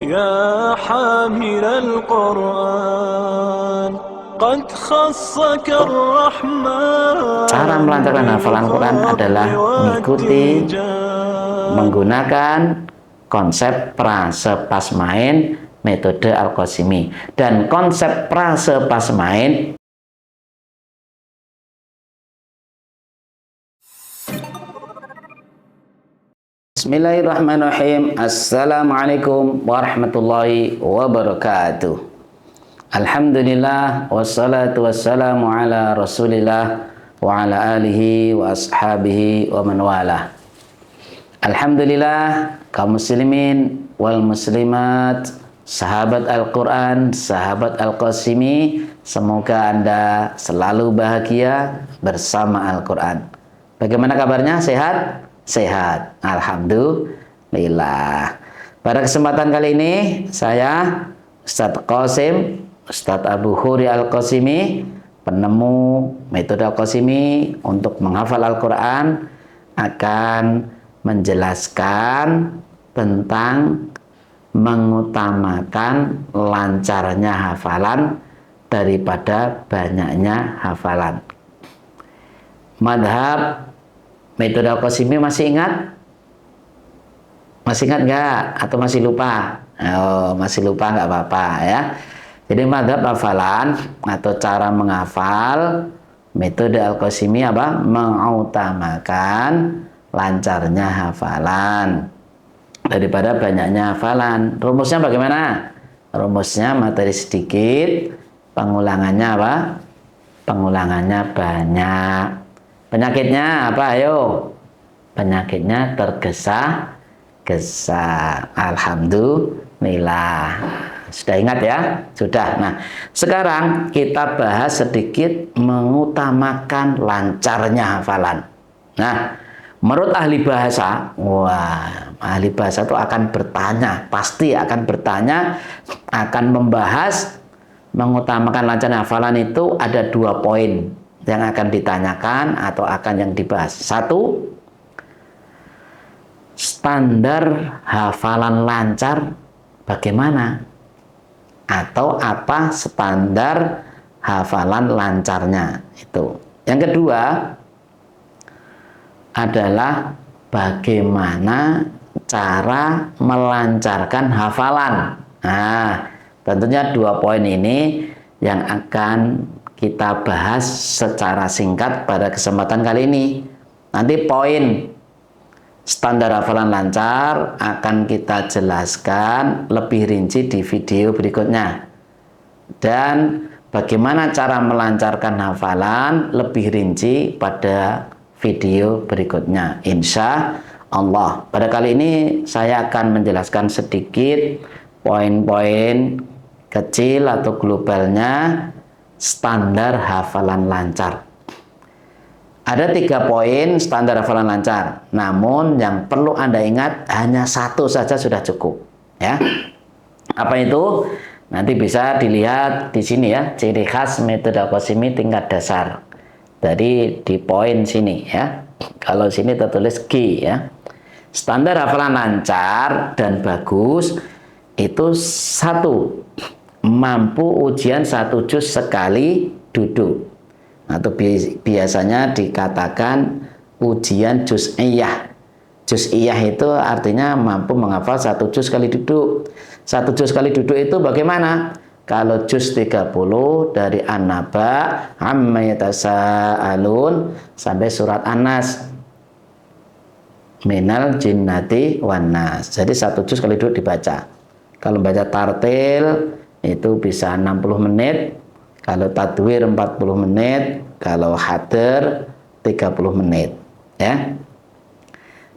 يا حامل القرآن قد خصك الرحمن. Cara melancarkan hafalan Quran adalah menggunakan konsep prasepasmain metode Al-Qasimi. Dan konsep prasepasmain Bismillahirrahmanirrahim. Assalamualaikum warahmatullahi wabarakatuh. Alhamdulillah wassalatu wassalamu ala rasulillah wa ala alihi wa ashabihi wa man walah. Alhamdulillah, kaum muslimin wal muslimat, sahabat Al-Quran, sahabat Al-Qasimi, semoga Anda selalu bahagia bersama Al-Quran. Bagaimana kabarnya? Sehat? Sehat, alhamdulillah. Pada kesempatan kali ini saya Ustadz Qasim, Ustadz Abu Huri Al-Qasimi, penemu metode Al-Qasimi untuk menghafal Al-Quran, akan menjelaskan tentang mengutamakan lancarnya hafalan daripada banyaknya hafalan. Madhab metode Al-Qasimi masih ingat? Masih ingat nggak? Atau masih lupa? Oh, masih lupa nggak apa-apa ya. Jadi madhab hafalan atau cara menghafal metode Al-Qasimi apa? Mengutamakan lancarnya hafalan daripada banyaknya hafalan. Rumusnya bagaimana? Rumusnya materi sedikit, pengulangannya apa? Pengulangannya banyak. Penyakitnya apa? Ayo. Penyakitnya tergesa-gesa. Alhamdulillah. Sudah ingat ya? Sudah. Nah, sekarang kita bahas sedikit mengutamakan lancarnya hafalan. Nah, menurut ahli bahasa, ahli bahasa itu akan bertanya, pasti akan bertanya, akan membahas mengutamakan lancarnya hafalan itu ada 2 poin yang akan ditanyakan atau akan yang dibahas. 1, standar hafalan lancar bagaimana? Atau apa standar hafalan lancarnya itu. Yang kedua adalah bagaimana cara melancarkan hafalan. Nah, tentunya 2 poin ini yang akan kita bahas secara singkat pada kesempatan kali ini. Nanti poin standar hafalan lancar akan kita jelaskan lebih rinci di video berikutnya. Dan bagaimana cara melancarkan hafalan lebih rinci pada video berikutnya, insya Allah. Pada kali ini saya akan menjelaskan sedikit poin-poin kecil atau globalnya standar hafalan lancar. Ada 3 poin standar hafalan lancar. Namun yang perlu Anda ingat hanya 1 saja sudah cukup. Ya, apa itu? Nanti bisa dilihat di sini ya, ciri khas metode Al-Qasimi tingkat dasar. Jadi di poin sini ya. Kalau sini tertulis G ya. Standar hafalan lancar dan bagus itu 1, mampu ujian 1 juz sekali duduk, atau biasanya dikatakan ujian juz'iyah. Juz'iyah itu artinya mampu menghafal 1 juz sekali duduk. 1 juz sekali duduk itu bagaimana? Kalau juz 30 dari An-Naba, amma yatasaalun sampai surat An-Nas, minal jinnati wan nas. Jadi 1 juz sekali duduk dibaca. Kalau baca tartil itu bisa 60 menit, kalau tadwir 40 menit, kalau hadir 30 menit ya.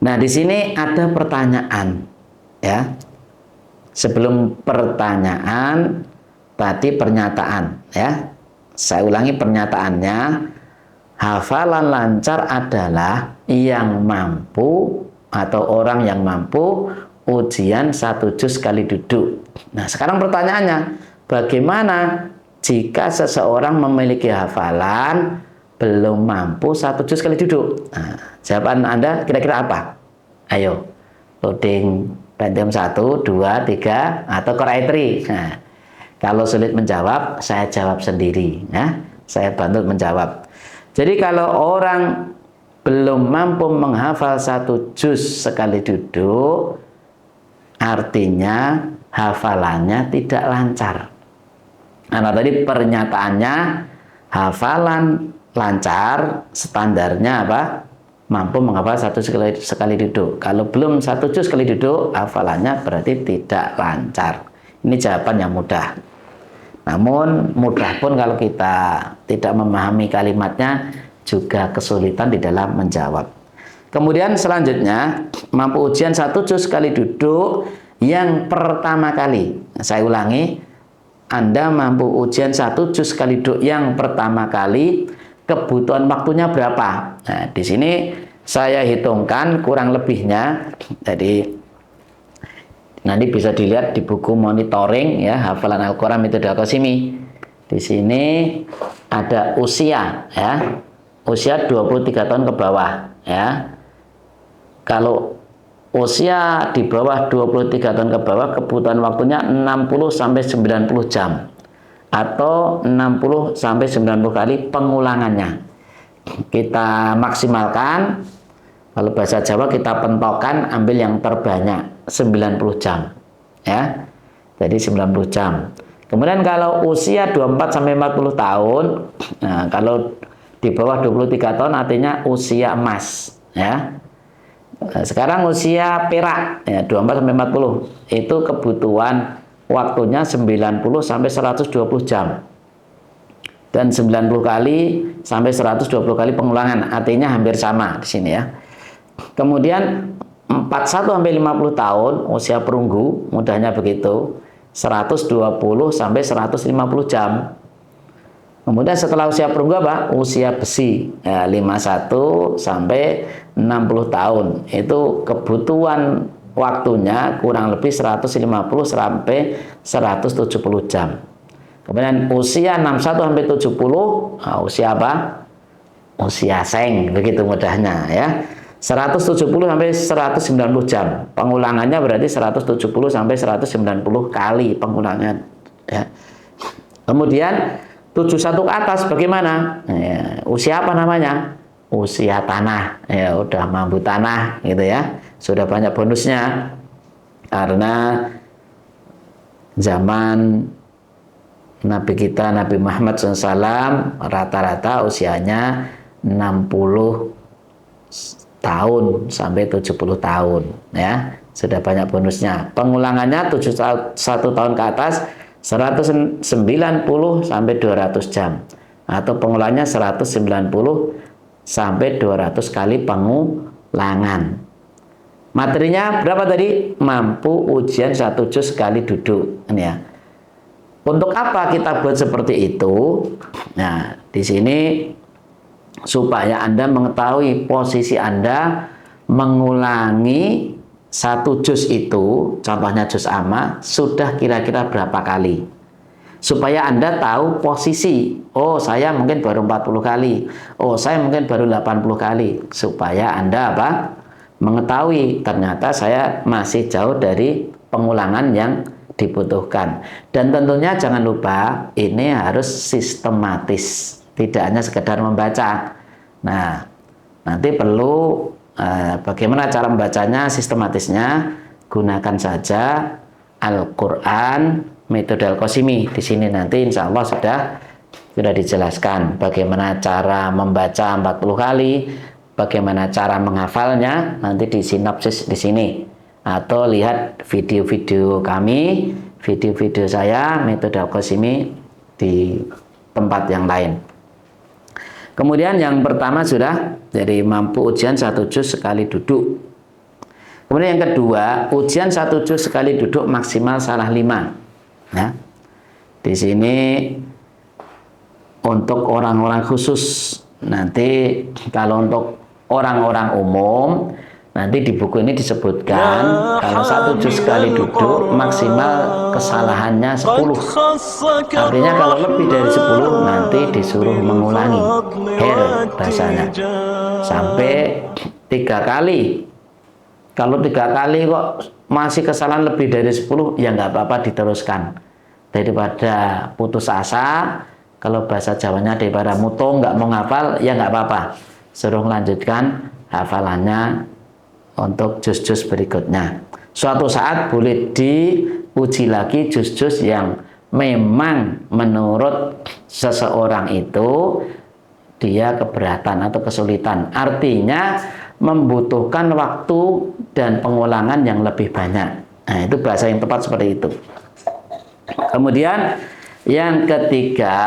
Nah, di sini ada pertanyaan ya. Sebelum pertanyaan tadi pernyataan ya. Saya ulangi pernyataannya. Hafalan lancar adalah yang mampu atau orang yang mampu ujian 1 juz sekali duduk. Nah, sekarang pertanyaannya, bagaimana jika seseorang memiliki hafalan belum mampu 1 juz sekali duduk? Nah, jawaban Anda kira-kira apa? Ayo, loading Pentium 1, 2, 3 atau Core i3. Nah, kalau sulit menjawab, saya jawab sendiri ya. Saya bantu menjawab. Jadi kalau orang belum mampu menghafal 1 juz sekali duduk, artinya hafalannya tidak lancar. Karena tadi pernyataannya hafalan lancar, standarnya apa? Mampu menghafal 1 sekali duduk. Kalau belum 1 juz sekali duduk, hafalannya berarti tidak lancar. Ini jawaban yang mudah. Namun mudah pun kalau kita tidak memahami kalimatnya, juga kesulitan di dalam menjawab. Kemudian selanjutnya, mampu ujian 1 juz sekali duduk yang pertama kali. Saya ulangi, Anda mampu ujian 1 juz sekali duduk yang pertama kali, kebutuhan waktunya berapa? Nah, di sini saya hitungkan kurang lebihnya. Jadi nanti bisa dilihat di buku monitoring ya, hafalan Al-Quran metode Al-Qasimi. Di sini ada usia ya. Usia 23 tahun ke bawah ya. Kalau usia di bawah 23 tahun ke bawah, kebutuhan waktunya 60 sampai 90 jam. Atau 60 sampai 90 kali pengulangannya. Kita maksimalkan, kalau bahasa Jawa kita pentokkan, ambil yang terbanyak 90 jam ya. Jadi 90 jam. Kemudian kalau usia 24 sampai 40 tahun, nah kalau di bawah 23 tahun artinya usia emas ya. Nah, sekarang usia perak ya, 24 sampai 40 itu kebutuhan waktunya 90 sampai 120 jam. Dan 90 kali sampai 120 kali pengulangan, artinya hampir sama di sini ya. Kemudian 41 sampai 50 tahun usia perunggu, mudahnya begitu, 120 sampai 150 jam. Kemudian setelah usia perunggu apa? Usia besi ya, 51 sampai 60 tahun. Itu kebutuhan waktunya kurang lebih 150 sampai 170 jam. Kemudian usia 61 sampai 70, nah, usia apa? Usia seng, begitu mudahnya ya. 170 sampai 190 jam. Pengulangannya berarti 170 sampai 190 kali pengulangan ya. Kemudian 71 ke atas bagaimana? Ya, usia apa namanya? Usia tanah. Ya, udah mampu tanah gitu ya. Sudah banyak bonusnya. Karena zaman Nabi kita Nabi Muhammad SAW rata-rata usianya 60 tahun sampai 70 tahun ya. Sudah banyak bonusnya. Pengulangannya 71 tahun ke atas 190 sampai 200 jam atau pengulangannya 190 sampai 200 kali pengulangan. Materinya berapa tadi? Mampu ujian 1 juz sekali duduk ini ya. Untuk apa kita buat seperti itu? Nah, di sini supaya Anda mengetahui posisi Anda mengulangi 1 juz itu, contohnya juz amma, sudah kira-kira berapa kali. Supaya Anda tahu posisi, oh saya mungkin baru 40 kali, oh saya mungkin baru 80 kali. Supaya Anda apa? Mengetahui ternyata saya masih jauh dari pengulangan yang dibutuhkan. Dan tentunya jangan lupa ini harus sistematis, tidak hanya sekedar membaca. Nah, nanti perlu bagaimana cara membacanya, sistematisnya. Gunakan saja Al-Quran metode Al-Qasimi. Di sini nanti insya Allah sudah dijelaskan bagaimana cara membaca 40 kali, bagaimana cara menghafalnya, nanti di sinopsis di sini. Atau lihat video-video kami, video-video saya metode Al-Qasimi di tempat yang lain. Kemudian yang pertama sudah jadi mampu ujian 1 juz sekali duduk. Kemudian yang kedua, ujian 1 juz sekali duduk maksimal salah 5. Ya. Di sini untuk orang-orang khusus. Nanti kalau untuk orang-orang umum, nanti di buku ini disebutkan kalau 1 juz sekali duduk maksimal kesalahannya 10. Artinya kalau lebih dari 10 nanti disuruh mengulangi bahasanya sampai 3 kali. Kalau 3 kali kok masih kesalahan lebih dari 10, ya nggak apa-apa diteruskan. Daripada putus asa, kalau bahasa Jawanya daripada mutung nggak mau ngafal, ya nggak apa-apa. Suruh melanjutkan hafalannya untuk juz-juz berikutnya. Suatu saat boleh diuji lagi juz-juz yang memang menurut seseorang itu dia keberatan atau kesulitan. Artinya membutuhkan waktu dan pengulangan yang lebih banyak. Nah, itu bahasa yang tepat seperti itu. Kemudian yang ketiga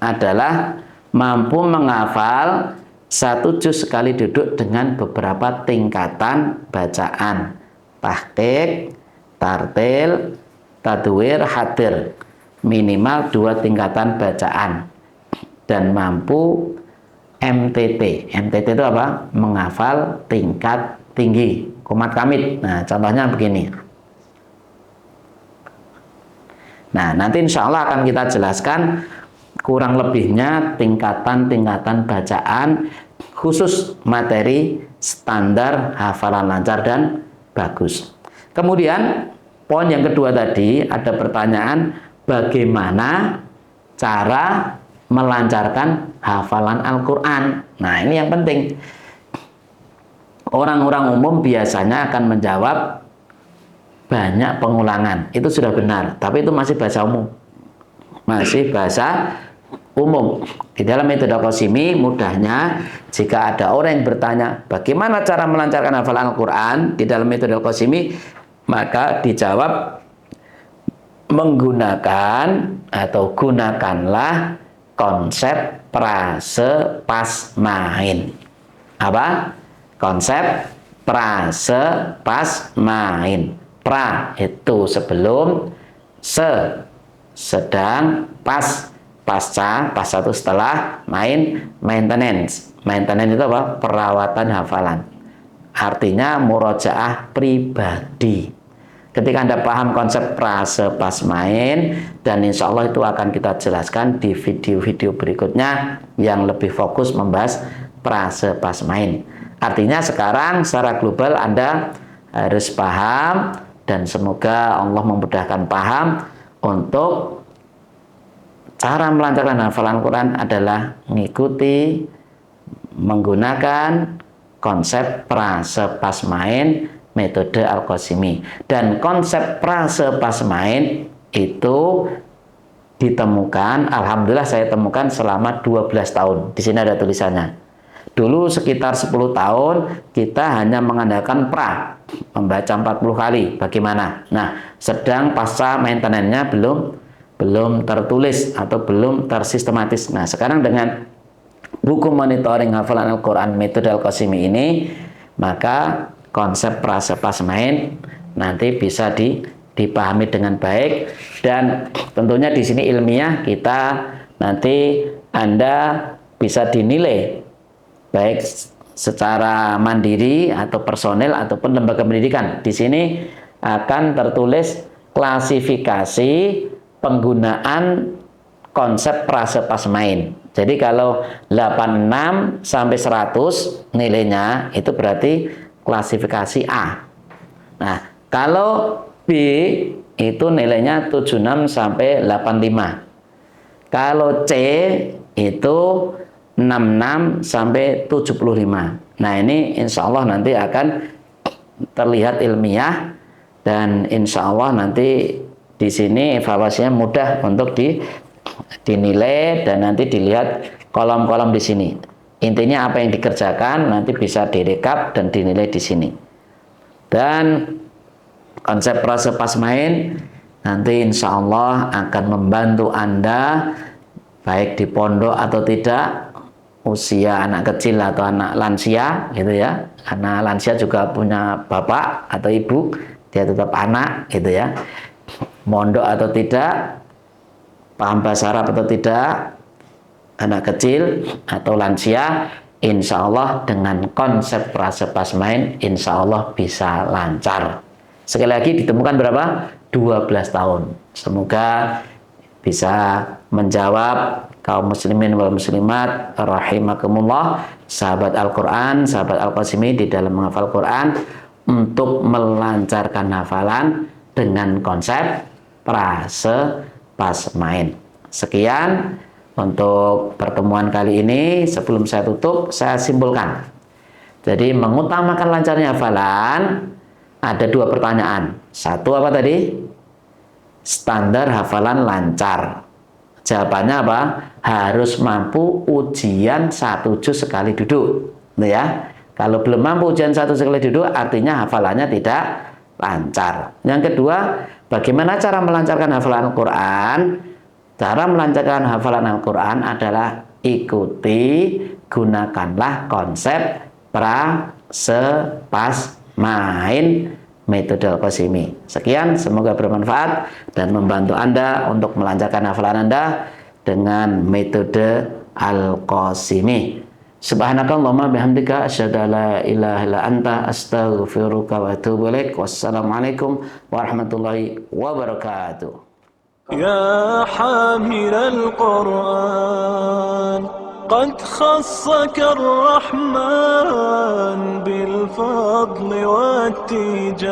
adalah mampu menghafal satu juz sekali duduk dengan beberapa tingkatan bacaan. Tahqiq, tartil, tadwir, hadir. Minimal 2 tingkatan bacaan. Dan mampu MTT. MTT itu apa? Menghafal tingkat tinggi. Kumat kamit. Nah, contohnya begini. Nah, nanti insya Allah akan kita jelaskan kurang lebihnya tingkatan-tingkatan bacaan khusus materi standar hafalan lancar dan bagus. Kemudian poin yang kedua tadi ada pertanyaan bagaimana cara melancarkan hafalan Al-Quran. Nah, ini yang penting. Orang-orang umum biasanya akan menjawab banyak pengulangan. Itu sudah benar, tapi itu masih bahasa umum. Masih bahasa umum. Di dalam metode Qasimi, mudahnya jika ada orang yang bertanya bagaimana cara melancarkan hafalan Al-Quran di dalam metode Qasimi, maka dijawab menggunakan atau gunakanlah konsep prase pas main. Apa? Konsep prase pas main. Pra itu sebelum, sedang, pasca itu setelah, maintenance. Maintenance itu apa? Perawatan hafalan. Artinya murojaah pribadi. Ketika Anda paham konsep prase pas main, dan insya Allah itu akan kita jelaskan di video-video berikutnya yang lebih fokus membahas prase pas main. Artinya sekarang secara global Anda harus paham, dan semoga Allah memudahkan paham untuk cara melancarkan hafalan Quran adalah mengikuti menggunakan konsep prase pas main metode Al-Qasimi. Dan konsep prase pas main itu ditemukan, alhamdulillah saya temukan selama 12 tahun. Di sini ada tulisannya. Dulu sekitar 10 tahun kita hanya mengandalkan pra, membaca 40 kali. Bagaimana? Nah, sedang pasca maintenance-nya belum tertulis atau belum tersistematis. Nah, sekarang dengan buku monitoring hafalan Al-Quran metode Al-Qasimi ini, maka konsep prase pas main nanti bisa dipahami dengan baik, dan tentunya di sini ilmiah kita nanti Anda bisa dinilai baik secara mandiri atau personel ataupun lembaga pendidikan. Di sini akan tertulis klasifikasi penggunaan konsep prase pas main. Jadi kalau 86 sampai 100 nilainya itu berarti klasifikasi A. Nah, kalau B itu nilainya 76 sampai 85. Kalau C itu 66 sampai 75. Nah, ini insya Allah nanti akan terlihat ilmiah, dan insya Allah nanti di sini evaluasinya mudah untuk dinilai, dan nanti dilihat kolom-kolom di sini. Intinya apa yang dikerjakan nanti bisa direkap dan dinilai di sini. Dan konsep prase pas main nanti insya Allah akan membantu Anda baik di pondok atau tidak, usia anak kecil atau anak lansia gitu ya. Anak lansia juga punya bapak atau ibu, dia tetap anak gitu ya. Mondok atau tidak, paham bahasa Arab atau tidak, anak kecil atau lansia, insya Allah dengan konsep prase pas main insya Allah bisa lancar. Sekali lagi ditemukan berapa? 12 tahun. Semoga bisa menjawab kaum muslimin wal muslimat rahimakumullah, sahabat Al-Quran, sahabat Al-Qasimi di dalam menghafal Quran, untuk melancarkan hafalan dengan konsep frase pas main. Sekian untuk pertemuan kali ini. Sebelum saya tutup, saya simpulkan. Jadi mengutamakan lancarnya hafalan, ada dua pertanyaan. Satu apa tadi? Standar hafalan lancar. Jawabannya apa? Harus mampu ujian 1 juz sekali duduk. Ya. Kalau belum mampu ujian 1 sekali duduk, artinya hafalannya tidak lancar. Yang kedua, bagaimana cara melancarkan hafalan Al-Quran? Cara melancarkan hafalan Al-Quran adalah ikuti, gunakanlah konsep frase pas main metode Al-Qasimi. Sekian, semoga bermanfaat dan membantu Anda untuk melancarkan hafalan Anda dengan metode Al-Qasimi. Subhanakallahumma bihamdika asyhadu an la ilaha illa anta astaghfiruka wa atubu ilaik. Wassalamualaikum warahmatullahi wabarakatuh. يا حامل القرآن قد خصك الرحمن بالفضل والتيجان